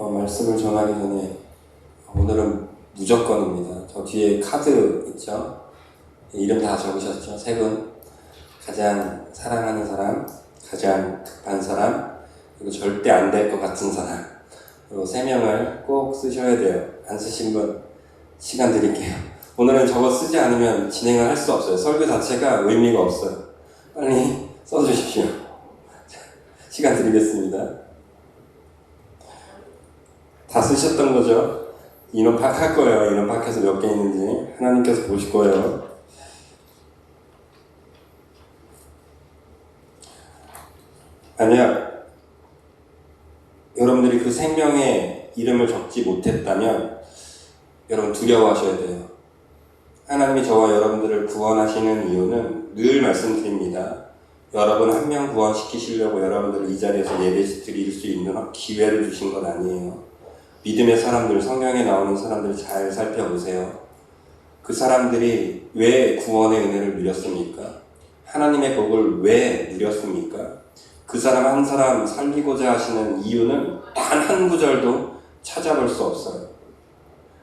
말씀을 전하기 전에 오늘은 무조건입니다. 저 뒤에 카드 있죠? 이름 다 적으셨죠? 세 분. 가장 사랑하는 사람, 가장 급한 사람, 그리고 절대 안 될 것 같은 사람. 그리고 세 명을 꼭 쓰셔야 돼요. 안 쓰신 분 시간 드릴게요. 오늘은 저거 쓰지 않으면 진행을 할 수 없어요. 설교 자체가 의미가 없어요. 빨리 써주십시오. 시간 드리겠습니다. 다 쓰셨던 거죠? 인원 파악할 거예요. 인원 파악해서 몇 개 있는지 하나님께서 보실 거예요. 만약 여러분들이 그 생명의 이름을 적지 못했다면 여러분 두려워하셔야 돼요. 하나님이 저와 여러분들을 구원하시는 이유는 늘 말씀드립니다. 여러분 한 명 구원시키시려고 여러분들을 이 자리에서 예배 드릴 수 있는 기회를 주신 건 아니에요. 믿음의 사람들, 성경에 나오는 사람들 잘 살펴보세요. 그 사람들이 왜 구원의 은혜를 누렸습니까? 하나님의 복을 왜 누렸습니까? 그 사람 한 사람 살리고자 하시는 이유는 단 한 구절도 찾아볼 수 없어요.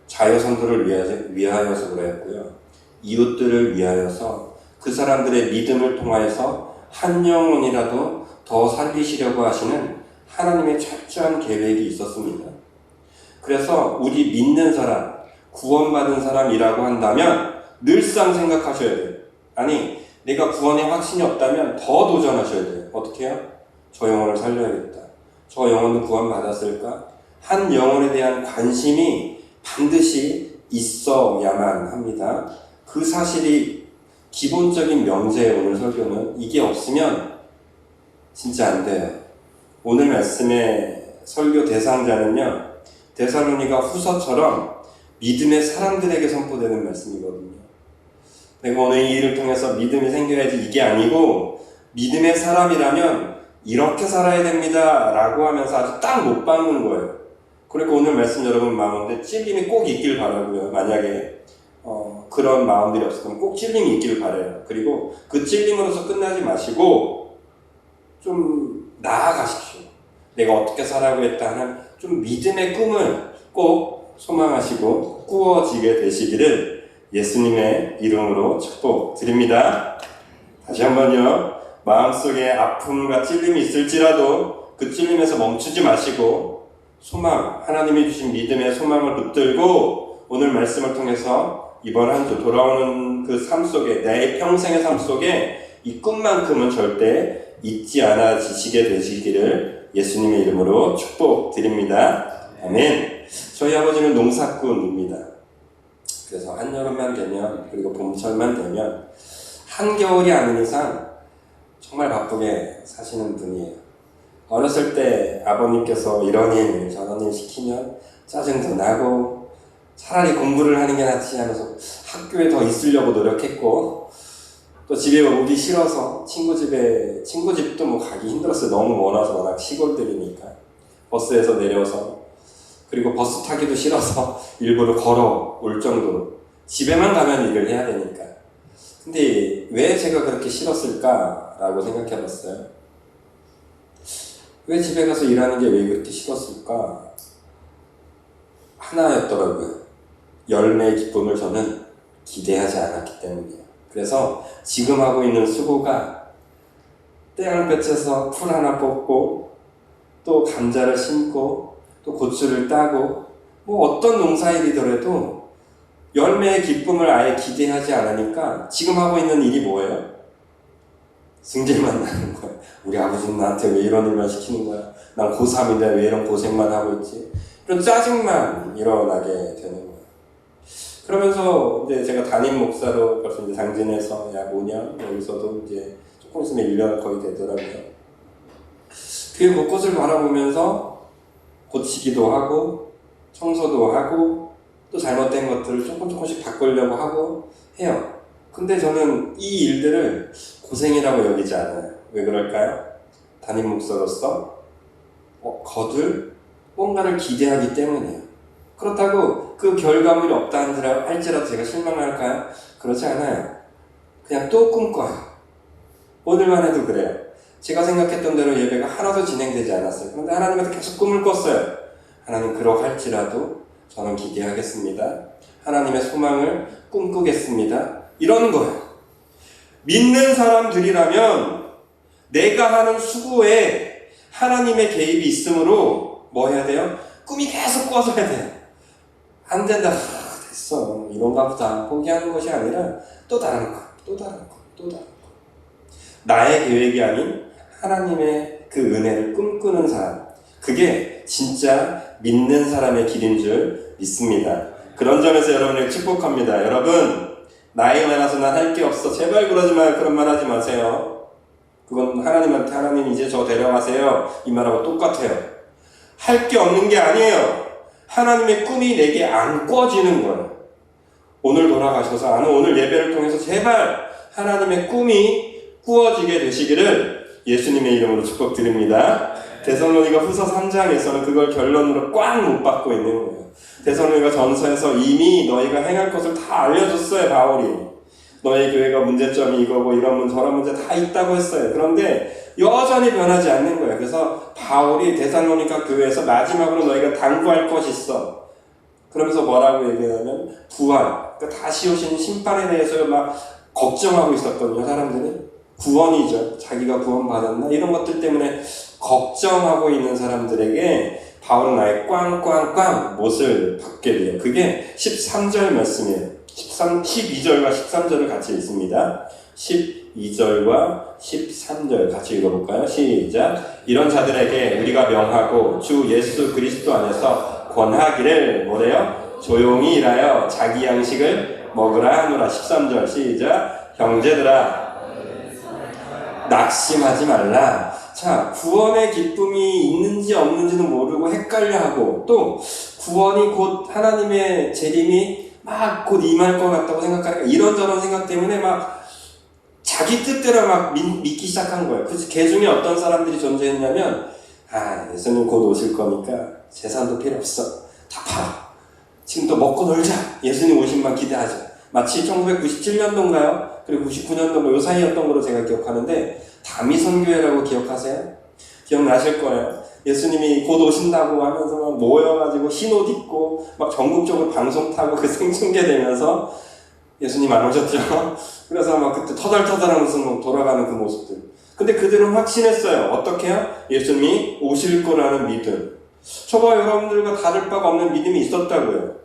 자녀성도를 위하여서 그랬고요. 이웃들을 위하여서 그 사람들의 믿음을 통하여서 한 영혼이라도 더 살리시려고 하시는 하나님의 철저한 계획이 있었습니다. 그래서 우리 믿는 사람, 구원받은 사람이라고 한다면 늘상 생각하셔야 돼요. 아니, 내가 구원에 확신이 없다면 더 도전하셔야 돼요. 어떻게 해요? 저 영혼을 살려야겠다. 저 영혼도 구원받았을까? 한 영혼에 대한 관심이 반드시 있어야만 합니다. 그 사실이 기본적인 명제예요. 오늘 설교는. 이게 없으면 진짜 안 돼요. 오늘 말씀의 설교 대상자는요, 데살로니가 후서처럼 믿음의 사람들에게 선포되는 말씀이거든요. 내가 오늘 이 일을 통해서 믿음이 생겨야지 이게 아니고 믿음의 사람이라면 이렇게 살아야 됩니다 라고 하면서 아주 딱 못 박는 거예요. 그러니까 오늘 말씀 여러분 마음인데 찔림이 꼭 있길 바라고요. 만약에 그런 마음들이 없으면 꼭 찔림이 있길 바라요. 그리고 그 찔림으로서 끝나지 마시고 좀 나아가십시오. 내가 어떻게 살아야겠다 하는 좀 믿음의 꿈을 꼭 소망하시고 꾸어지게 되시기를 예수님의 이름으로 축복드립니다. 다시 한번요. 마음속에 아픔과 찔림이 있을지라도 그 찔림에서 멈추지 마시고 소망, 하나님이 주신 믿음의 소망을 붙들고 오늘 말씀을 통해서 이번 한 주 돌아오는 그 삶 속에, 내 평생의 삶 속에 이 꿈만큼은 절대 잊지 않아지시게 되시기를 예수님의 이름으로 축복드립니다. 아멘. 저희 아버지는 농사꾼입니다. 그래서 한여름만 되면, 그리고 봄철만 되면 한겨울이 아닌 이상 정말 바쁘게 사시는 분이에요. 어렸을 때 아버님께서 이런 일 저런 일 시키면 짜증도 나고 차라리 공부를 하는 게 낫지 하면서 학교에 더 있으려고 노력했고, 또 집에 오기 싫어서 친구 집도 뭐 가기 힘들었어요. 너무 멀어서 워낙 시골들이니까. 버스에서 내려서, 그리고 버스 타기도 싫어서 일부러 걸어 올 정도로 집에만 가면 일을 해야 되니까. 근데 왜 제가 그렇게 싫었을까라고 생각해 봤어요. 왜 집에 가서 일하는 게 왜 그렇게 싫었을까? 하나였더라고요. 열매의 기쁨을 저는 기대하지 않았기 때문이에요. 그래서 지금 하고 있는 수고가 떼양볕에서 풀 하나 뽑고 또 감자를 심고 또 고추를 따고 뭐 어떤 농사일이더라도 열매의 기쁨을 아예 기대하지 않으니까 지금 하고 있는 일이 뭐예요? 승질만 나는 거야. 우리 아버지는 나한테 왜 이런 일만 시키는 거야? 난 고3인데 왜 이런 고생만 하고 있지? 이런 짜증만 일어나게 되는 거예요. 그러면서 이제 제가 담임 목사로 벌써 이제 당진에서 약 5년, 여기서도 이제 조금 있으면 1년 거의 되더라고요. 그 곳곳을 바라보면서 고치기도 하고 청소도 하고 또 잘못된 것들을 조금씩 바꾸려고 하고 해요. 근데 저는 이 일들을 고생이라고 여기지 않아요. 왜 그럴까요? 담임 목사로서 거둘 뭔가를 기대하기 때문이에요. 그렇다고 그 결과물이 없다 할지라도 제가 실망할까요? 그렇지 않아요. 그냥 또 꿈꿔요. 오늘만 해도 그래요. 제가 생각했던 대로 예배가 하나도 진행되지 않았어요. 그런데 하나님한테 계속 꿈을 꿨어요. 하나님 그러할지라도 저는 기대하겠습니다. 하나님의 소망을 꿈꾸겠습니다. 이런 거예요. 믿는 사람들이라면 내가 하는 수고에 하나님의 개입이 있으므로 뭐 해야 돼요? 꿈이 계속 꿔서야 돼요. 안 된다. 됐어. 이런가 보다. 포기하는 것이 아니라 또 다른 것, 또 다른 것, 또 다른 것. 나의 계획이 아닌 하나님의 그 은혜를 꿈꾸는 사람. 그게 진짜 믿는 사람의 길인 줄 믿습니다. 그런 점에서 여러분을 축복합니다. 여러분, 나이 많아서 난 할 게 없어. 제발 그러지 마요. 그런 말 하지 마세요. 그건 하나님한테 하나님 이제 저 데려가세요. 이 말하고 똑같아요. 할 게 없는 게 아니에요. 하나님의 꿈이 내게 안 꿔지는 거예요. 오늘 돌아가셔서 오늘 예배를 통해서 제발 하나님의 꿈이 꾸어지게 되시기를 예수님의 이름으로 축복드립니다. 데살로니가 후서 3장에서는 그걸 결론으로 꽉 못 받고 있는 거예요. 데살로니가 전서에서 이미 너희가 행할 것을 다 알려줬어요. 바울이. 너희 교회가 문제점이 이거고 이런 문제 저런 문제 다 있다고 했어요. 그런데 여전히 변하지 않는 거예요. 그래서 바울이 데살로니가 교회에서 마지막으로 너희가 당부할 것이 있어. 그러면서 뭐라고 얘기하냐면 부활, 그러니까 다시 오신 심판에 대해서 막 걱정하고 있었거든요. 사람들이. 구원이죠. 자기가 구원받았나? 이런 것들 때문에 걱정하고 있는 사람들에게 바울은 아예 꽝꽝꽝 못을 받게 돼요. 그게 13절 말씀이에요. 12절과 13절을 같이 읽습니다. 12절과 13절 같이 읽어볼까요? 시작. 이런 자들에게 우리가 명하고 주 예수 그리스도 안에서 권하기를 뭐래요? 조용히 일하여 자기 양식을 먹으라 하노라. 13절 시작. 형제들아 낙심하지 말라. 자, 구원의 기쁨이 있는지 없는지는 모르고 헷갈려하고 또 구원이 곧 하나님의 재림이 막 곧 임할 것 같다고 생각하니까 이런저런 생각 때문에 막 자기 뜻대로 막 믿기 시작한 거예요. 그래서 개 중에 어떤 사람들이 존재했냐면 예수님 곧 오실 거니까 재산도 필요 없어. 다 팔아. 지금 또 먹고 놀자. 예수님 오심만 기대하자. 마치 1997년도인가요? 그리고 99년도 요 사이였던 걸로 제가 기억하는데 다미선교회라고 기억하세요? 기억나실 거예요. 예수님이 곧 오신다고 하면서 막 모여가지고 흰 옷 입고 막 전국적으로 방송 타고 그 생중계되면서 예수님 안 오셨죠? 그래서 막 그때 터덜터덜하면서 막 돌아가는 그 모습들. 근데 그들은 확신했어요. 어떻게요? 예수님이 오실 거라는 믿음. 저와 여러분들과 다를 바가 없는 믿음이 있었다고요.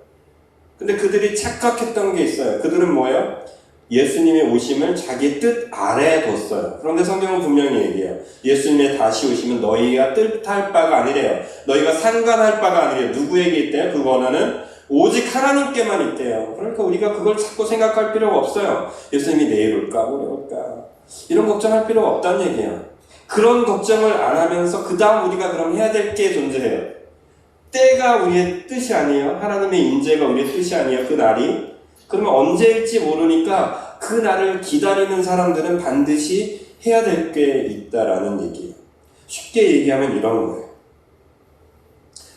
근데 그들이 착각했던 게 있어요. 그들은 뭐예요? 예수님의 오심을 자기 뜻 아래에 뒀어요. 그런데 성경은 분명히 얘기해요. 예수님의 다시 오시면 너희가 뜻할 바가 아니래요. 너희가 상관할 바가 아니래요. 누구에게 있대요? 그 권한은 오직 하나님께만 있대요. 그러니까 우리가 그걸 자꾸 생각할 필요가 없어요. 예수님이 내일 올까 모레 올까 이런 걱정할 필요가 없다는 얘기예요. 그런 걱정을 안 하면서 그 다음 우리가 그럼 해야 될 게 존재해요. 때가 우리의 뜻이 아니에요. 하나님의 인재가 우리의 뜻이 아니에요. 그 날이. 그러면 언제일지 모르니까 그 날을 기다리는 사람들은 반드시 해야 될 게 있다라는 얘기예요. 쉽게 얘기하면 이런 거예요.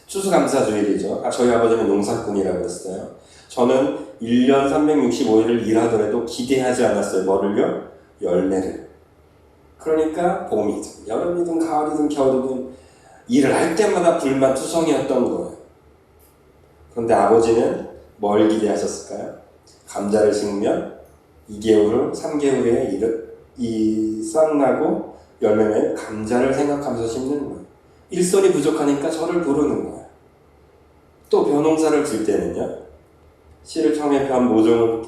추수감사주일이죠. 저희 아버지는 농사꾼이라고 했어요. 저는 1년 365일을 일하더라도 기대하지 않았어요. 뭐를요? 열매를. 그러니까 봄이든 여름이든 가을이든 겨울이든 일을 할 때마다 불만투성이었던 거예요. 그런데 아버지는 뭘 기대하셨을까요? 감자를 심으면 2개월 후, 3개월 후에 이 싹나고 열매는 감자를 생각하면서 심는 거예요. 일손이 부족하니까 저를 부르는 거예요. 또 벼농사를 질 때는요. 씨를 처음에 벼 모종을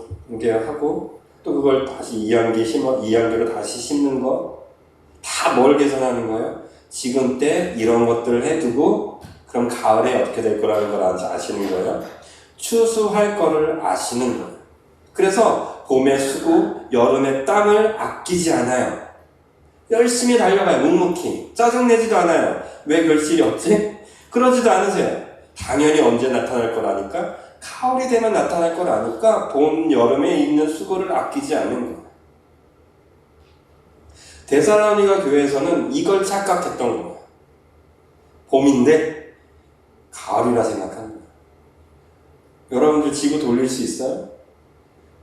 하고 또 그걸 다시 2학기로 다시 심는 거 다 뭘 계산하는 거예요? 지금 때 이런 것들을 해두고 그럼 가을에 어떻게 될 거라는 걸 아시는 거예요? 추수할 거를 아시는 거예요. 그래서 봄에 수고, 여름에 땀을 아끼지 않아요. 열심히 달려가요. 묵묵히. 짜증내지도 않아요. 왜 결실이 없지? 그러지도 않으세요. 당연히 언제 나타날 거라니까? 가을이 되면 나타날 거라니까 봄, 여름에 있는 수고를 아끼지 않는 거예요. 데살로니가 교회에서는 이걸 착각했던 거예요. 봄인데 가을이라 생각하는 거예요. 여러분들 지구 돌릴 수 있어요?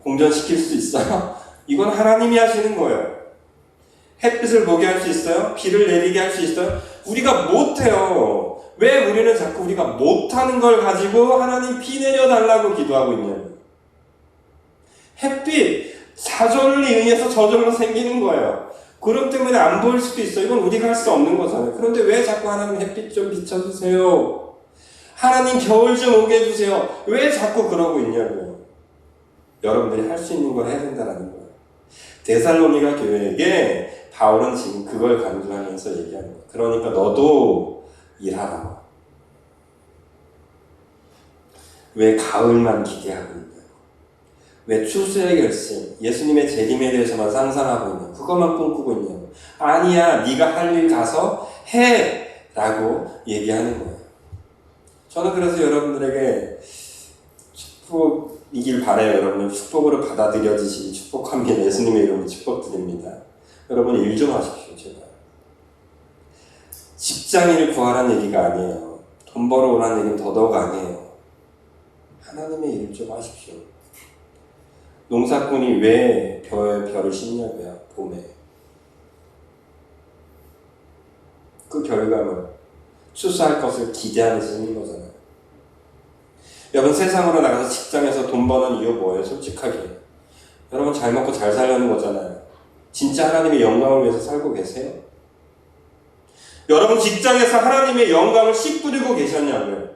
공전시킬 수 있어요? 이건 하나님이 하시는 거예요. 햇빛을 보게 할 수 있어요? 비를 내리게 할 수 있어요? 우리가 못해요. 왜 우리는 자꾸 우리가 못하는 걸 가지고 하나님 비 내려달라고 기도하고 있냐고요. 햇빛, 사절에 의해서 저절로 생기는 거예요. 구름 때문에 안 보일 수도 있어요. 이건 우리가 할 수 없는 거잖아요. 그런데 왜 자꾸 하나님 햇빛 좀 비춰주세요. 하나님 겨울 좀 오게 해주세요. 왜 자꾸 그러고 있냐고요. 여러분들이 할 수 있는 걸 해야 된다는 거예요. 데살로니가 교회에게 바울은 지금 그걸 강조하면서 얘기하는 거예요. 그러니까 너도 일하라. 왜 가을만 기대하고 있냐고. 왜 추수의 결심, 예수님의 재림에 대해서만 상상하고 있냐고. 그것만 꿈꾸고 있냐고. 아니야, 네가 할 일 가서 해! 라고 얘기하는 거예요. 저는 그래서 여러분들에게 축복이길 바라요. 여러분 축복으로 받아들여지시기 축복합니다. 예수님의 이름으로 축복드립니다. 여러분 일 좀 하십시오. 제발. 직장인을 구하라는 얘기가 아니에요. 돈 벌어오라는 얘기는 더더욱 아니에요. 하나님의 일 좀 하십시오. 농사꾼이 왜 별을 심냐고요. 봄에. 그 결과물 추수할 것을 기대하면서 심는 거잖아요. 여러분 세상으로 나가서 직장에서 돈 버는 이유 뭐예요? 솔직하게. 여러분 잘 먹고 잘 살려는 거잖아요. 진짜 하나님의 영광을 위해서 살고 계세요? 여러분 직장에서 하나님의 영광을 씨 뿌리고 계셨냐고요?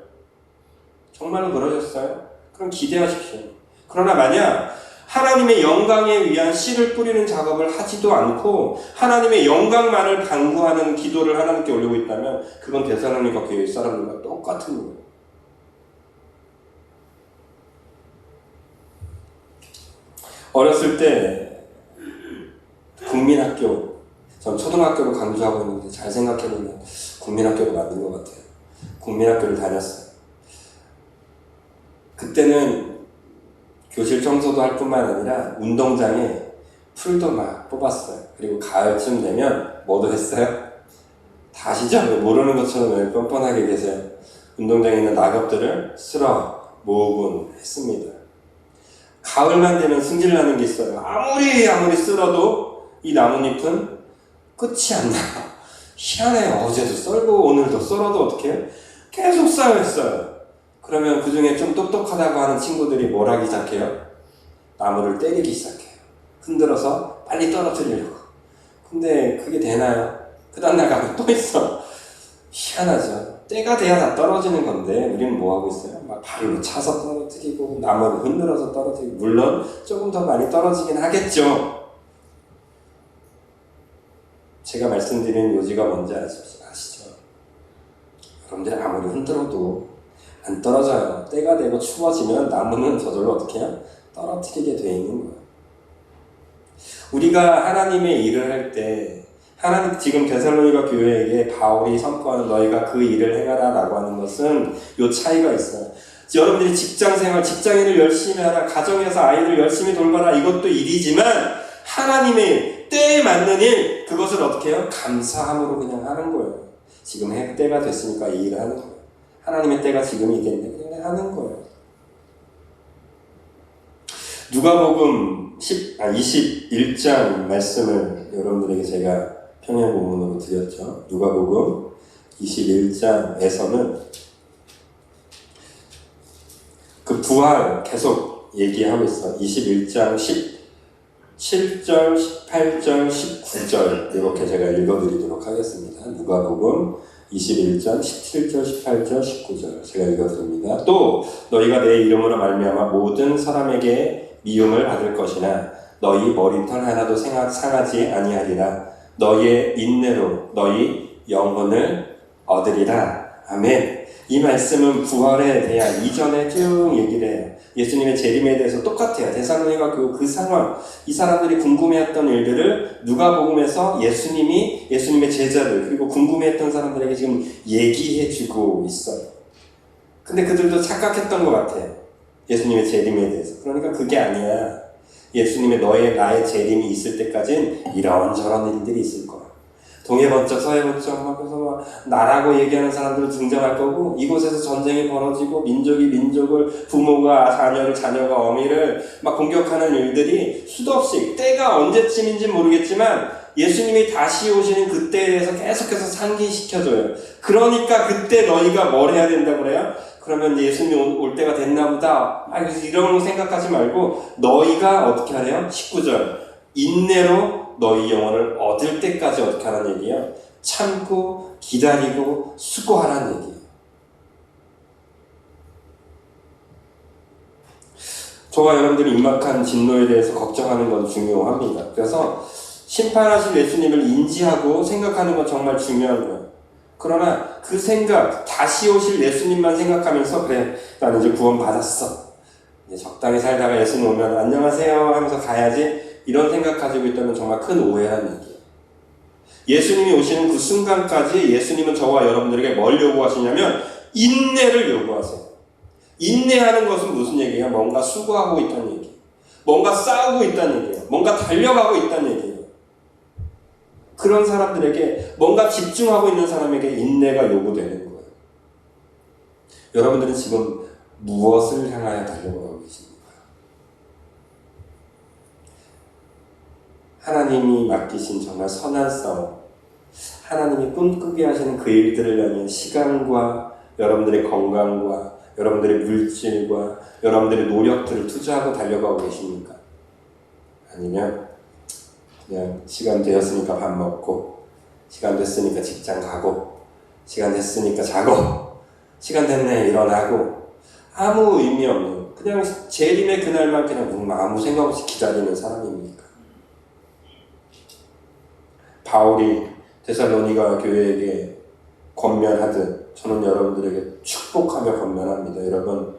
정말로 그러셨어요? 그럼 기대하십시오. 그러나 만약 하나님의 영광에 위한 씨를 뿌리는 작업을 하지도 않고 하나님의 영광만을 간구하는 기도를 하나님께 올리고 있다면 그건 데살로니가 교회 사람들과 똑같은 거예요. 어렸을 때 국민학교, 전 초등학교로 강조하고 있는데 잘 생각해보면 국민학교가 맞는 것 같아요. 국민학교를 다녔어요. 그때는 교실 청소도 할 뿐만 아니라 운동장에 풀도 막 뽑았어요. 그리고 가을쯤 되면 뭐도 했어요? 다 아시죠? 모르는 것처럼 왜 뻔뻔하게 계세요? 운동장에 있는 낙엽들을 쓸어 모으곤 했습니다. 가을만 되면 승질나는 게 있어요. 아무리 쓸어도 이 나뭇잎은 끝이 안 나요. 희한해요. 어제도 썰고 오늘도 썰어도 어떻게 해요? 계속 쌓여있어요. 그러면 그 중에 좀 똑똑하다고 하는 친구들이 뭘 하기 시작해요? 나무를 때리기 시작해요. 흔들어서 빨리 떨어뜨리려고. 근데 그게 되나요? 그 다음날 가면 또 있어. 희한하죠. 때가 돼야 다 떨어지는 건데 우리는 뭐 하고 있어요? 막 발로 차서 떨어뜨리고 나무를 흔들어서 떨어뜨리고. 물론 조금 더 많이 떨어지긴 하겠죠. 제가 말씀드리는 요지가 뭔지 아시죠? 여러분들 아무리 흔들어도 안 떨어져요. 때가 되고 추워지면 나무는 저절로 어떻게 해요? 떨어뜨리게 돼 있는 거예요. 우리가 하나님의 일을 할 때 하나님 지금 데살로니가 교회에게 바울이 선포하는 너희가 그 일을 행하라 라고 하는 것은 요 차이가 있어요. 여러분들이 직장생활, 직장인을 열심히 하라, 가정에서 아이를 열심히 돌봐라, 이것도 일이지만 하나님의 때에 맞는 일, 그것을 어떻게 해요? 감사함으로 그냥 하는 거예요. 지금 때가 됐으니까 이 일을 하는 거예요. 하나님의 때가 지금이겠네. 그냥 하는 거예요. 누가복음 21장 말씀을 여러분들에게 제가 평양 본문으로 드렸죠. 누가복음 21장에서는 그 부활 계속 얘기하고 있어요. 21장 17절, 18절, 19절 이렇게 제가 읽어드리도록 하겠습니다. 누가복음 21장 17절, 18절, 19절 제가 읽어드립니다. 또 너희가 내 이름으로 말미암아 모든 사람에게 미움을 받을 것이나 너희 머리털 하나도 상하지 아니하리라. 너희의 인내로 너희 영혼을 얻으리라. 아멘. 이 말씀은 부활에 대한 이전에 쭉 얘기를 해요. 예수님의 재림에 대해서 똑같아요. 데살로니가 그 상황, 이 사람들이 궁금해했던 일들을 누가복음에서 예수님의 제자들 그리고 궁금해했던 사람들에게 지금 얘기해주고 있어요. 근데 그들도 착각했던 것 같아요. 예수님의 재림에 대해서. 그러니까 그게 아니야. 예수님의 나의 재림이 있을 때까지는 이런저런 일들이 있을 거야. 동해 번쩍 서해 번쩍 막 그래서 막 나라고 얘기하는 사람들은 등장할 거고, 이곳에서 전쟁이 벌어지고 민족이 민족을, 부모가 자녀를, 자녀가 어미를 막 공격하는 일들이 수도 없이, 때가 언제쯤인지 모르겠지만 예수님이 다시 오시는 그때에 대해서 계속해서 상기시켜줘요. 그러니까 그때 너희가 뭘 해야 된다고 그래요? 그러면 예수님이 올 때가 됐나 보다. 이런 거 생각하지 말고 너희가 어떻게 하래요? 19절. 인내로 너희 영혼을 얻을 때까지 어떻게 하라는 얘기예요? 참고 기다리고 수고하라는 얘기예요. 저와 여러분들이 임박한 진노에 대해서 걱정하는 건 중요합니다. 그래서 심판하실 예수님을 인지하고 생각하는 건 정말 중요한 거예요. 그러나 그 생각, 다시 오실 예수님만 생각하면서 그래, 나는 이제 구원 받았어. 이제 적당히 살다가 예수님 오면 안녕하세요 하면서 가야지, 이런 생각 가지고 있다면 정말 큰 오해라는 얘기예요. 예수님이 오시는 그 순간까지 예수님은 저와 여러분들에게 뭘 요구하시냐면 인내를 요구하세요. 인내하는 것은 무슨 얘기예요? 뭔가 수고하고 있다는 얘기예요. 뭔가 싸우고 있다는 얘기예요. 뭔가 달려가고 있다는 얘기예요. 그런 사람들에게, 뭔가 집중하고 있는 사람에게 인내가 요구되는 거예요. 여러분들은 지금 무엇을 향하여 달려가고 계십니까? 하나님이 맡기신 정말 선한 싸움, 하나님이 꿈꾸게 하시는 그 일들을 향해 시간과 여러분들의 건강과 여러분들의 물질과 여러분들의 노력들을 투자하고 달려가고 계십니까? 아니면 그냥 시간 되었으니까 밥 먹고, 시간 됐으니까 직장 가고, 시간 됐으니까 자고, 시간 됐네 일어나고, 아무 의미 없는, 그냥 재림의 그날만 그냥 아무 생각 없이 기다리는 사람입니까? 바울이 데살로니가 교회에게 권면하듯 저는 여러분들에게 축복하며 권면합니다. 여러분,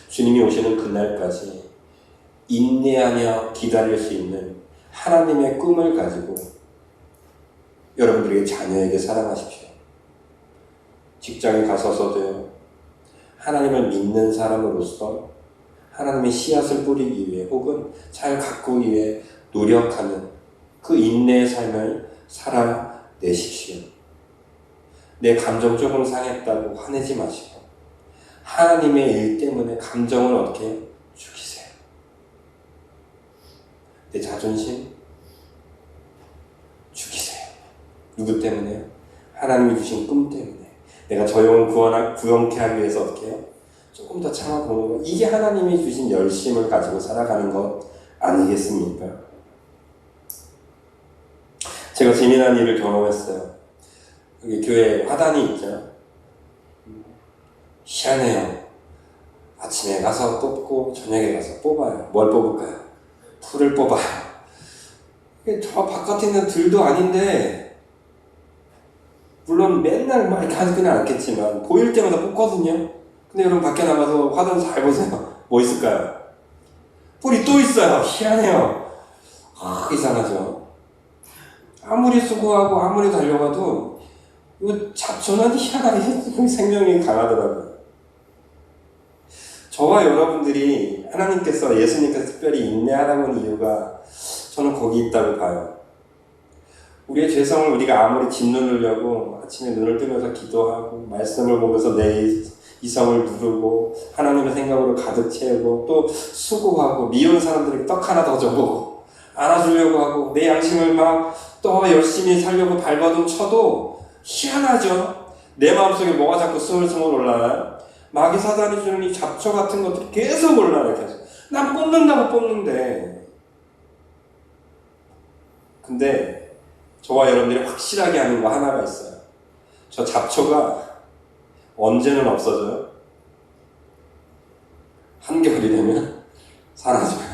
주님이 오시는 그날까지 인내하며 기다릴 수 있는 하나님의 꿈을 가지고 여러분들에게, 자녀에게 살아가십시오. 직장에 가서서도요, 하나님을 믿는 사람으로서 하나님의 씨앗을 뿌리기 위해 혹은 잘 가꾸기 위해 노력하는 그 인내의 삶을 살아내십시오. 내 감정 조금 상했다고 화내지 마시고 하나님의 일 때문에 감정을 어떻게 죽이세요. 내 자존심 죽이세요. 누구 때문에요? 하나님이 주신 꿈 때문에. 내가 저 영혼 구원케 하기 위해서 어떻게 해요? 조금 더 참아보는 것. 이게 하나님이 주신 열심을 가지고 살아가는 것 아니겠습니까? 제가 재미난 일을 경험했어요. 여기 교회에 화단이 있죠. 희한해요. 아침에 가서 뽑고 저녁에 가서 뽑아요. 뭘 뽑을까요? 풀을 뽑아요. 저 바깥에 있는 들도 아닌데, 물론 맨날 막 이렇게 하지는 않겠지만 보일 때마다 뽑거든요. 근데 여러분 밖에 나가서 화단 잘 보세요. 뭐 있을까요? 뿔이 또 있어요. 희한해요. 이상하죠. 아무리 수고하고 아무리 달려가도 이거 잡초는 희한하게 생명이 강하더라고요. 저와 여러분들이 하나님께서, 예수님께서 특별히 인내하라고 하는 이유가 저는 거기 있다고 봐요. 우리의 죄성을 우리가 아무리 짓누르려고 아침에 눈을 뜨면서 기도하고 말씀을 보면서 내 이성을 누르고 하나님의 생각으로 가득 채우고 또 수고하고 미운 사람들에게 떡 하나 더 줘보고 안아주려고 하고 내 양심을 막 또 열심히 살려고 발버둥 쳐도 희한하죠. 내 마음속에 뭐가 자꾸 스물스물 올라와요. 마귀 사단이 주는 이 잡초 같은 것들이 계속 올라와요. 계속. 난 뽑는다고 뽑는데, 근데 저와 여러분들이 확실하게 하는 거 하나가 있어요. 저 잡초가 언제는 없어져요? 한겨울이 되면 사라져요.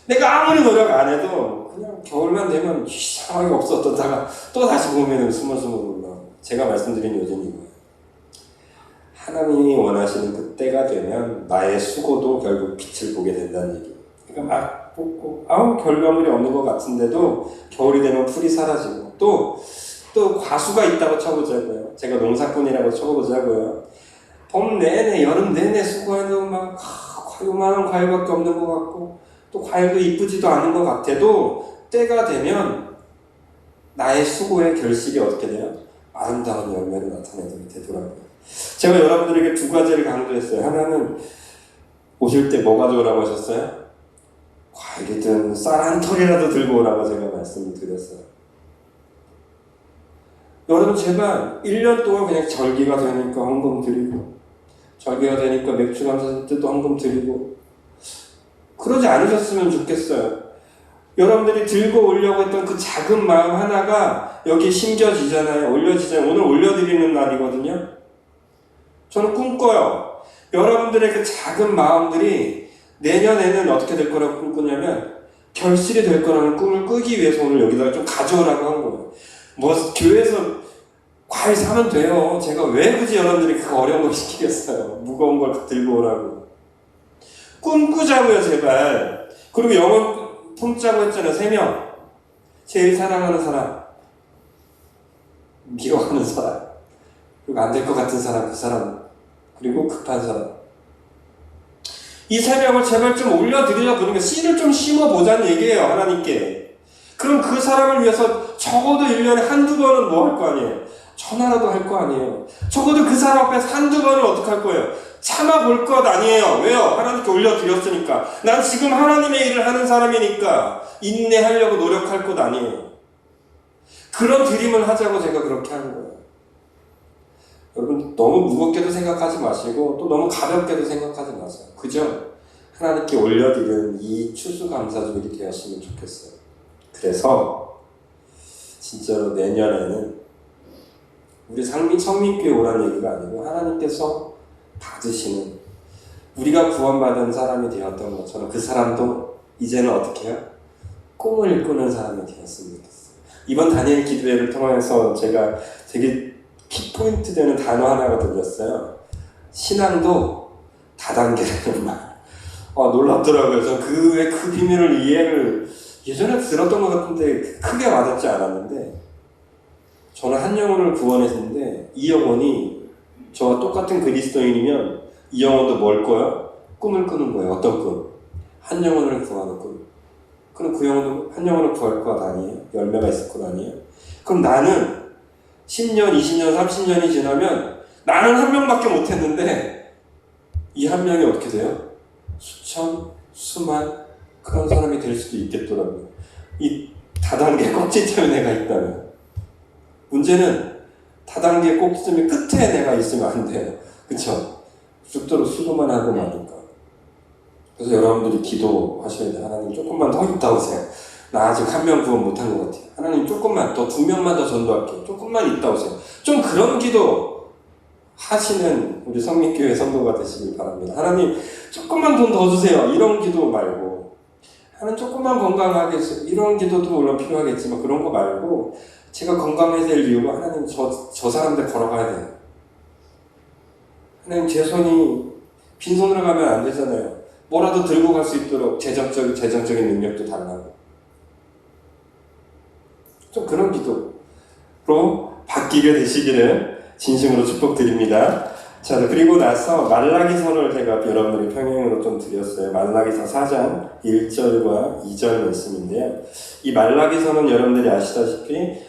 내가 아무리 노력 안 해도 그냥 겨울만 되면 이상하게 없어졌다가 또 다시 봄에는 스물스물 올라오고. 제가 말씀드린 요즘이 이거예요. 하나님이 원하시는 그때가 되면 나의 수고도 결국 빛을 보게 된다는 얘기예요. 그러니까 막 뽑고 결과물이 없는 것 같은데도 겨울이 되면 풀이 사라지고 또 과수가 있다고 쳐보자고요. 제가 농사꾼이라고 쳐보자고요. 봄 내내 여름 내내 수고해도 막 요만한 과일밖에 없는 것 같고 또 과일도 이쁘지도 않은 것 같아도 때가 되면 나의 수고의 결실이 어떻게 돼요? 아름다운 열매를 나타내게 되더라고요. 제가 여러분들에게 두 가지를 강조했어요. 하나는 오실 때 뭐 가져오라고 하셨어요? 과일이든 쌀 한 털이라도 들고 오라고 제가 말씀을 드렸어요. 여러분 제발 1년 동안 그냥 절기가 되니까 헌금 드리고 절기가 되니까 맥주 감사 때도 헌금 드리고 그러지 않으셨으면 좋겠어요. 여러분들이 들고 오려고 했던 그 작은 마음 하나가 여기에 심겨지잖아요. 올려지잖아요. 오늘 올려드리는 날이거든요. 저는 꿈꿔요. 여러분들의 그 작은 마음들이 내년에는 어떻게 될 거라고 꿈꾸냐면 결실이 될 거라는 꿈을 꾸기 위해서 오늘 여기다가 좀 가져오라고 한 거예요. 뭐 교회에서 과일 사면 돼요. 제가 왜 굳이 여러분들이 그 어려운 걸 시키겠어요. 무거운 걸 들고 오라고. 꿈꾸자고요 제발. 그리고 영혼 품자고 했잖아요. 3명. 제일 사랑하는 사람, 미워하는 사람, 그리고 안 될 것 같은 사람, 그 사람, 그리고 급한 사람. 이 3명을 제발 좀 올려드리려 보는 게 씨를 좀 심어보자는 얘기예요. 하나님께. 그럼 그 사람을 위해서 적어도 1년에 한두 번은 뭐 할 거 아니에요. 전화라도 할 거 아니에요. 적어도 그 사람 앞에서 한두 번은 어떻게 할 거예요. 참아볼 것 아니에요. 왜요? 하나님께 올려드렸으니까. 난 지금 하나님의 일을 하는 사람이니까 인내하려고 노력할 것 아니에요. 그런 드림을 하자고 제가 그렇게 하는 거예요. 여러분 너무 무겁게도 생각하지 마시고 또 너무 가볍게도 생각하지 마세요. 그죠? 하나님께 올려드리는 이 추수감사주일이 되었으면 좋겠어요. 그래서 진짜로 내년에는 우리 성민교회 오라는 얘기가 아니고 하나님께서 받으시는 우리가 구원받은 사람이 되었던 것처럼 그 사람도 이제는 어떻게 해요? 꿈을 꾸는 사람이 되었으면 좋겠어요. 이번 다니엘 기도회를 통해서 제가 되게 키포인트 되는 단어 하나가 들렸어요. 신앙도 다단계라는 말. 놀랍더라고요. 저는 그 비밀을 이해를 예전에 들었던 것 같은데 크게 와닿지 않았는데 저는 한 영혼을 구원했는데 이 영혼이 저와 똑같은 그리스도인이면 이 영혼도 뭘 거예요? 꿈을 꾸는 거예요. 어떤 꿈? 한 영혼을 구하는 꿈. 그럼 그 영혼도 한 영혼을 구할 것 아니에요? 열매가 있을 것 아니에요? 그럼 나는 10년, 20년, 30년이 지나면 나는 한 명밖에 못했는데 이 한 명이 어떻게 돼요? 수천, 수만 그런 사람이 될 수도 있겠더라고요. 이 다단계 꼭지점에 내가 있다면 문제는 다단계 꼭지점의 끝에 내가 있으면 안 돼요. 그쵸? 죽도록 수고만 하고 마니까. 그래서 여러분들이 기도하셔야 돼요. 하나님 조금만 더 있다 오세요. 나 아직 한 명 구원 못한 것 같아요. 하나님 조금만 더 2명만 더 전도할게요. 조금만 있다 오세요. 좀 그런 기도 하시는 우리 성민교회 성도가 되시길 바랍니다. 하나님 조금만 돈 더 주세요. 이런 기도 말고 하나님 조금만 건강하게 해주세요. 이런 기도도 물론 필요하겠지만 그런 거 말고 제가 건강해야 될 이유가 하나님 저 사람들 걸어가야 돼요. 하나님 제 손이 빈손으로 가면 안 되잖아요. 뭐라도 들고 갈 수 있도록 재정적인 능력도 달라고. 좀 그런 기도로 바뀌게 되시기를 진심으로 축복드립니다. 자, 그리고 나서 말라기서를 제가 여러분들이 평행으로 좀 드렸어요. 말라기서 4장 1절과 2절 말씀인데요. 이 말라기서는 여러분들이 아시다시피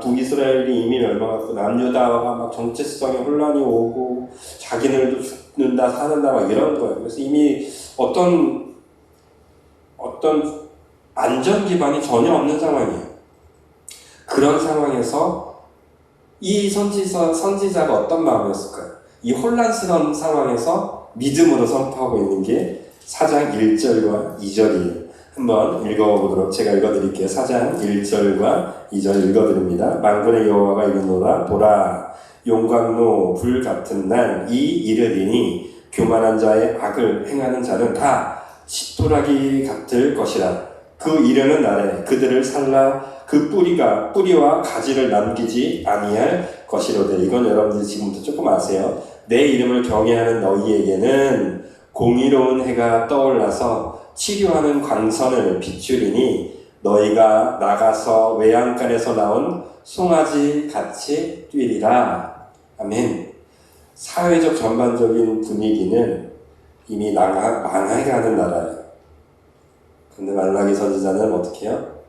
북이스라엘이 이미 멸망하고 남유다가 막 정체성에 혼란이 오고 자기네들도 죽는다 사는다 막 이런 거예요. 그래서 이미 어떤 안전 기반이 전혀 없는 상황이에요. 그런 상황에서 이 선지자가 어떤 마음이었을까요? 이 혼란스러운 상황에서 믿음으로 선포하고 있는 게 4장 1절과 2절이에요. 한번 읽어보도록 제가 읽어드릴게요. 4장 1절과 2절 읽어드립니다. 만군의 여호와가 이르노라 보라 용광로 불 같은 날 이 이르리니 교만한 자의 악을 행하는 자는 다 십도라기 같을 것이라. 그 이르는 날에 그들을 살라 그 뿌리와 가지를 남기지 아니할 것이로되. 이건 여러분들이 지금부터 조금 아세요. 내 이름을 경외하는 너희에게는 공의로운 해가 떠올라서 치료하는 광선을 비추리니 너희가 나가서 외양간에서 나온 송아지 같이 뛰리라. 아멘. 사회적 전반적인 분위기는 이미 망해가는 나라예요. 근데 말라기 선지자는 어떻게 해요?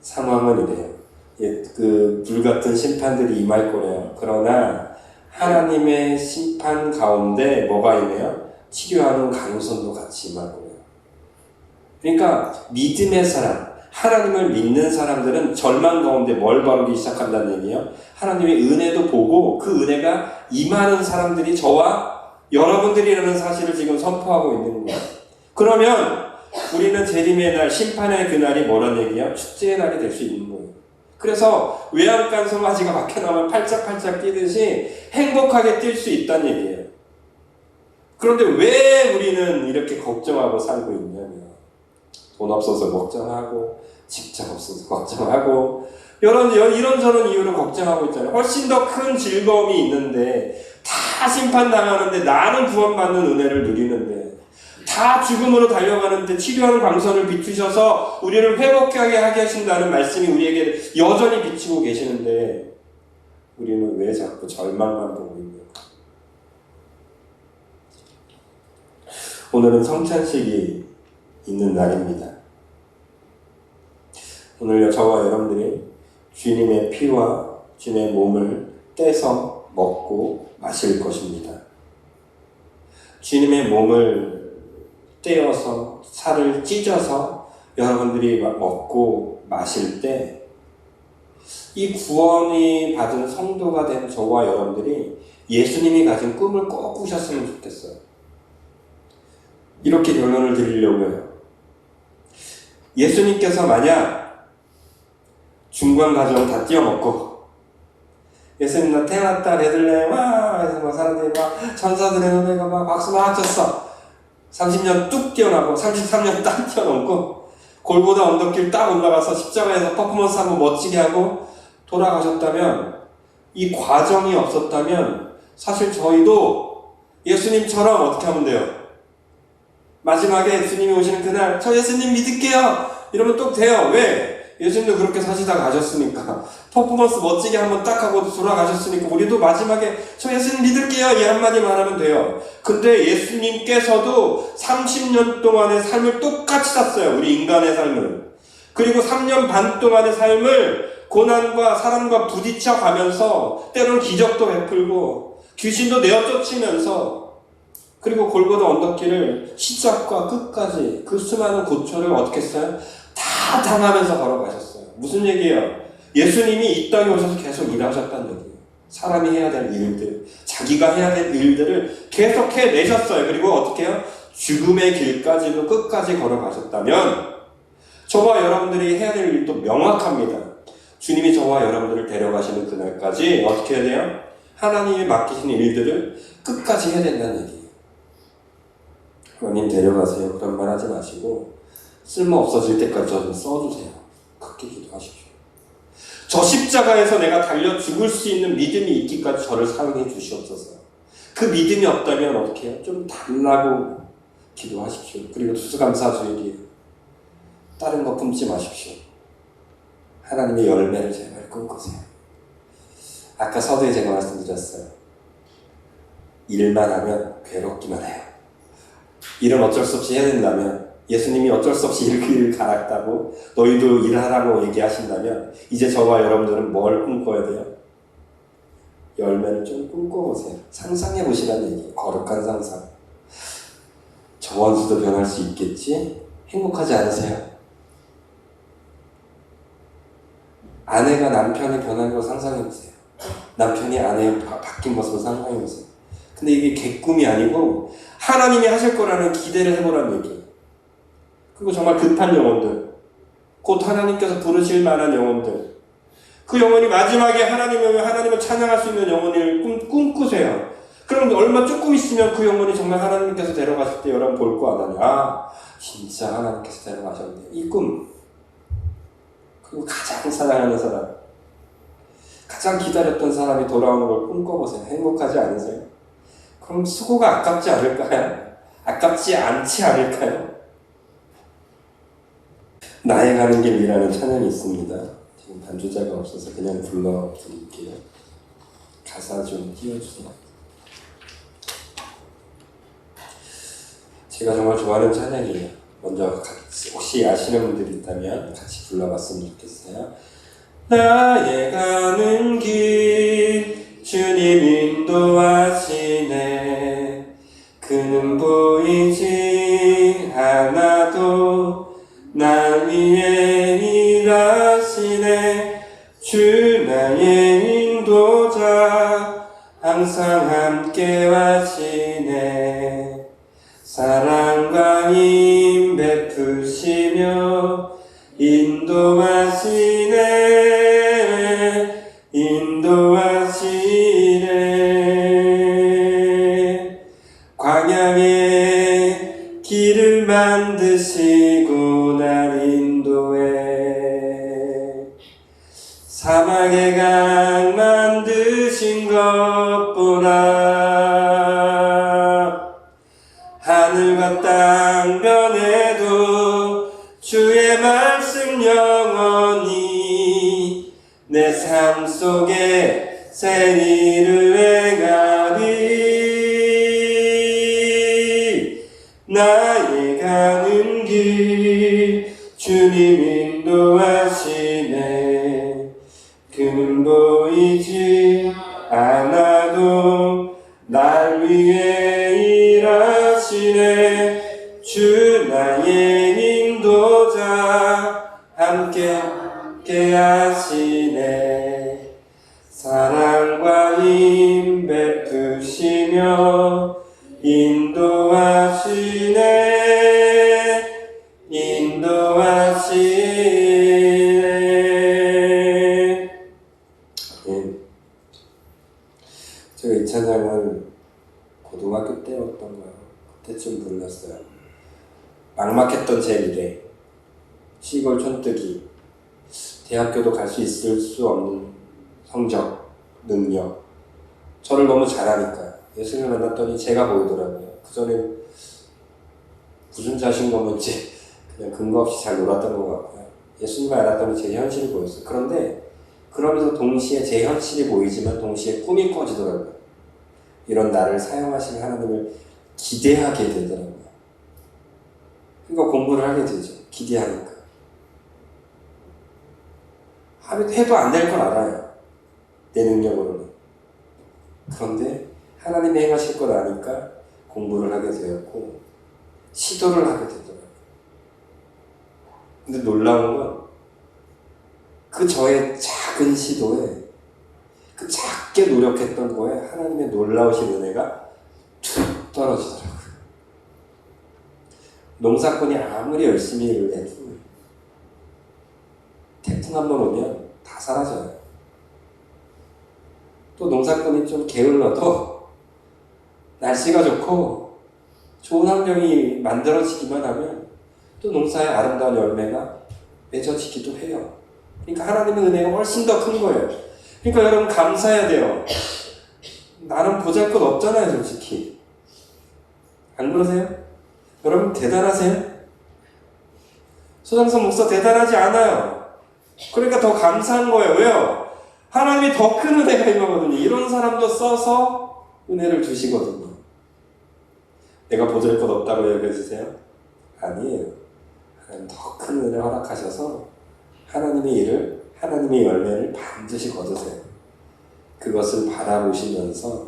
상황은 이래요. 그 불같은 심판들이 임할 거래요. 그러나 하나님의 심판 가운데 뭐가 있네요? 치료하는 강선도 같이 임할 거래요. 그러니까 믿음의 사람, 하나님을 믿는 사람들은 절망 가운데 뭘 바르기 시작한다는 얘기예요. 하나님의 은혜도 보고 그 은혜가 임하는 사람들이 저와 여러분들이라는 사실을 지금 선포하고 있는 거예요. 그러면 우리는 재림의 날, 심판의 그날이 뭐란 얘기야? 축제의 날이 될 수 있는 거예요. 그래서 외양간 송아지가 밖에 나오면 팔짝팔짝 뛰듯이 행복하게 뛸 수 있다는 얘기예요. 그런데 왜 우리는 이렇게 걱정하고 살고 있냐면 돈 없어서 걱정하고 직장 없어서 걱정하고 이런저런 이유로 걱정하고 있잖아요. 훨씬 더 큰 즐거움이 있는데 다 심판당하는데 나는 구원받는 은혜를 누리는데 다 죽음으로 달려가는데 치료하는 광선을 비추셔서 우리를 회복하게 하게 하신다는 말씀이 우리에게 여전히 비치고 계시는데 우리는 왜 자꾸 절망만 보고 있는 거예요? 오늘은 성찬식이 있는 날입니다. 오늘 저와 여러분들이 주님의 피와 주님의 몸을 떼서 먹고 마실 것입니다. 주님의 몸을 떼어서 살을 찢어서 여러분들이 먹고 마실 때 이 구원이 받은 성도가 된 저와 여러분들이 예수님이 가진 꿈을 꼭 꾸셨으면 좋겠어요. 이렇게 결론을 드리려고 해요. 예수님께서 만약 중간 과정 다 띄워먹고 예수님 나 태어났다 베들레헴 와 해서 막 사람들이 막 천사들의 노래가 막 박수 막 쳤어. 30년 뚝 뛰어나고 33년 딱 뛰어넘고 골고다 언덕길 딱 올라가서 십자가에서 퍼포먼스 한번 멋지게 하고 돌아가셨다면 이 과정이 없었다면 사실 저희도 예수님처럼 어떻게 하면 돼요? 마지막에 예수님이 오시는 그날 저 예수님 믿을게요 이러면 또 돼요. 왜? 예수님도 그렇게 사시다 가셨으니까 퍼포먼스 멋지게 한번 딱 하고 돌아가셨으니까 우리도 마지막에 저 예수님 믿을게요 이 한마디만 하면 돼요. 근데 예수님께서도 30년 동안의 삶을 똑같이 샀어요. 우리 인간의 삶을. 그리고 3년 반 동안의 삶을 고난과 사람과 부딪혀 가면서 때로는 기적도 베풀고 귀신도 내어쫓으면서 그리고 골고다 언덕길을 시작과 끝까지 그 수많은 고초를 어떻게 했어요? 다 당하면서 걸어가셨어요. 무슨 얘기예요? 예수님이 이 땅에 오셔서 계속 일하셨다는 얘기예요. 사람이 해야 될 일들, 자기가 해야 될 일들을 계속 해내셨어요. 그리고 어떻게 해요? 죽음의 길까지도 끝까지 걸어가셨다면 저와 여러분들이 해야 될 일도 명확합니다. 주님이 저와 여러분들을 데려가시는 그날까지 어떻게 해야 돼요? 하나님이 맡기신 일들을 끝까지 해야 된다는 얘기예요. 하나님 데려가세요. 그런 말 하지 마시고 쓸모 없어질 때까지 저 좀 써주세요. 그렇게 기도하십시오. 저 십자가에서 내가 달려 죽을 수 있는 믿음이 있기까지 저를 사용해 주시옵소서. 그 믿음이 없다면 어떻게 해요? 좀 달라고 기도하십시오. 그리고 추수감사주일이에요. 다른 거 품지 마십시오. 하나님의 열매를 제발 꿈꾸세요. 아까 서두에 제가 말씀드렸어요. 일만 하면 괴롭기만 해요. 일은 어쩔 수 없이 해야 된다면 예수님이 어쩔 수 없이 일을 갈았다고 너희도 일하라고 얘기하신다면 이제 저와 여러분들은 뭘 꿈꿔야 돼요? 열매를 좀 꿈꿔보세요. 상상해 보시라는 얘기예요. 거룩한 상상. 저 원수도 변할 수 있겠지? 행복하지 않으세요? 아내가 남편이 변한 걸 상상해보세요. 남편이 아내의 바뀐 모습을 상상해보세요. 근데 이게 개꿈이 아니고 하나님이 하실 거라는 기대를 해보라는 얘기예요. 그리고 정말 급한 영혼들, 곧 하나님께서 부르실 만한 영혼들, 그 영혼이 마지막에 하나님을 찬양할 수 있는 영혼을 꿈꾸세요. 그럼 얼마 조금 있으면 그 영혼이 정말 하나님께서 데려가실 때 여러분 볼 거 아니냐. 아, 진짜 하나님께서 데려가셨네. 이 꿈. 그리고 가장 사랑하는 사람, 가장 기다렸던 사람이 돌아오는 걸 꿈꿔보세요. 행복하지 않으세요? 그럼 수고가 아깝지 않을까요? 아깝지 않지 않을까요? 나의 가는 길이라는 찬양이 있습니다. 지금 반주자가 없어서 그냥 불러드릴게요. 가사 좀 띄워주세요. 제가 정말 좋아하는 찬양이에요. 먼저 같이, 혹시 아시는 분들이 있다면 같이 불러봤으면 좋겠어요. 나의 가는 길 주님 인도하시네. 그는 보이지 않아도 날 위해 일하시네. 주 나의 인도자 항상 함께 하시네. 사랑과 힘 베푸시며 인도하시네. 인도하시네. 광야에 길을 만드시고 날 인도해. 사막에 강 만드신 것보다 하늘과 땅 변해도 주의 말씀 영원히 내 삶 속에 새 일을 행하리. 나의 가는 길 주님 인도하시네. 그는 보이지 않아도 날 위해 일하시네. 주 나의 인도자 함께 하시네. 사랑과 힘 베푸시며 인도하시네. 인도하시네. 제가 이 찬양을 고등학교 때였던가요? 그때쯤 불렀어요. 막막했던 제 미래, 시골 촌뜨기, 대학교도 갈 수 있을 수 없는 성적, 능력, 저를 너무 잘하니까 예수님을 만났더니 제가 보이더라고요. 그전엔 무슨 자신감인지 그냥 근거 없이 잘 놀았던 것 같고요. 예수님을 알았더니 제 현실이 보였어요. 그런데 그러면서 동시에 제 현실이 보이지만 동시에 꿈이 꿔지더라고요. 이런 나를 사용하시는 하나님을 기대하게 되더라고요. 그러니까 공부를 하게 되죠. 기대하니까. 해도 안 될 걸 알아요. 내 능력으로는. 그런데 하나님이 행하실 걸 아니까 공부를 하게 되었고 시도를 하게 되더라고요. 근데 놀라운 건 그 저의 작은 시도에, 그 작게 노력했던 거에 하나님의 놀라우신 은혜가 툭 떨어지더라고요. 농사꾼이 아무리 열심히 일을 해도 태풍 한번 오면 다 사라져요. 또 농사꾼이 좀 게을러도 날씨가 좋고 좋은 환경이 만들어지기만 하면 또 농사의 아름다운 열매가 맺어지기도 해요. 그러니까 하나님의 은혜가 훨씬 더 큰 거예요. 그러니까 여러분 감사해야 돼요. 나는 보잘것 없잖아요, 솔직히. 안 그러세요? 여러분 대단하세요? 소장선 목사 대단하지 않아요. 그러니까 더 감사한 거예요. 왜요? 하나님이 더 큰 은혜가 임하거든요. 이런 사람도 써서 은혜를 주시거든요. 내가 보잘것 없다고 여겨주세요? 아니에요. 하나님 더 큰 은혜 허락하셔서 하나님의 일을, 하나님의 열매를 반드시 거두세요. 그것을 바라보시면서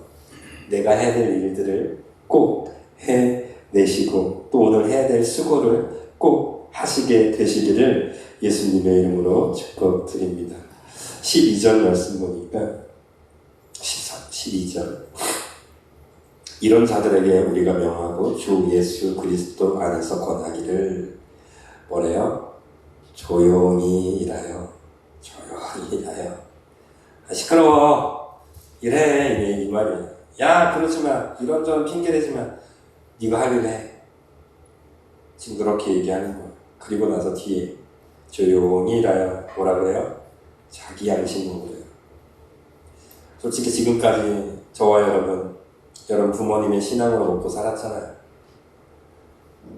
내가 해야 될 일들을 꼭 해내시고 또 오늘 해야 될 수고를 꼭 하시게 되시기를 예수님의 이름으로 축복드립니다. 12절 말씀 보니까 12절 이런 자들에게 우리가 명하고 주 예수 그리스도 안에서 권하기를 뭐래요? 조용히 일하여 조용히 일하여. 시끄러워 이래 이 말이에요. 야 그렇지만 이런저런 핑계대지만 네가 할 일 해. 지금 그렇게 얘기하는 거예요. 그리고 나서 뒤에 조용히 일하여 뭐라 그래요? 자기 양심으로 그래요. 솔직히 지금까지 저와 여러분 부모님의 신앙으로 먹고 살았잖아요.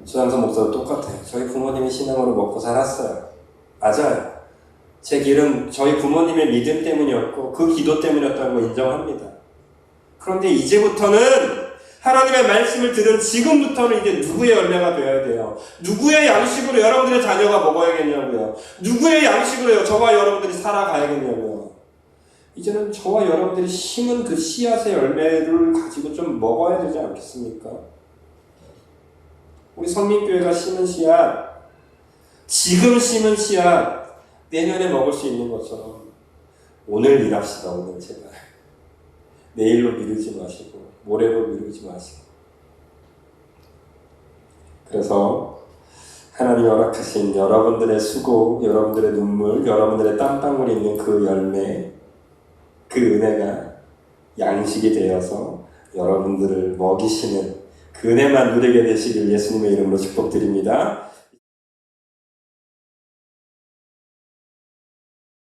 수장선 목사도 똑같아요. 저희 부모님의 신앙으로 먹고 살았어요. 맞아요. 제 길은 저희 부모님의 믿음 때문이었고 그 기도 때문이었다는 거 인정합니다. 그런데 이제부터는 하나님의 말씀을 들은 지금부터는 이제 누구의 열매가 되어야 돼요? 누구의 양식으로 여러분들의 자녀가 먹어야겠냐고요? 누구의 양식으로 저와 여러분들이 살아가야겠냐고요? 이제는 저와 여러분들이 심은 그 씨앗의 열매를 가지고 좀 먹어야 되지 않겠습니까? 우리 성민교회가 심은 씨앗, 지금 심은 씨앗, 내년에 먹을 수 있는 것처럼 오늘 일합시다. 오늘 제발. 내일로 미루지 마시고 모레로 미루지 마시고. 그래서 하나님이 허락하신 여러분들의 수고, 여러분들의 눈물, 여러분들의 땀방울이 있는 그 열매, 그 은혜가 양식이 되어서 여러분들을 먹이시는 그 은혜만 누리게 되시길 예수님의 이름으로 축복드립니다.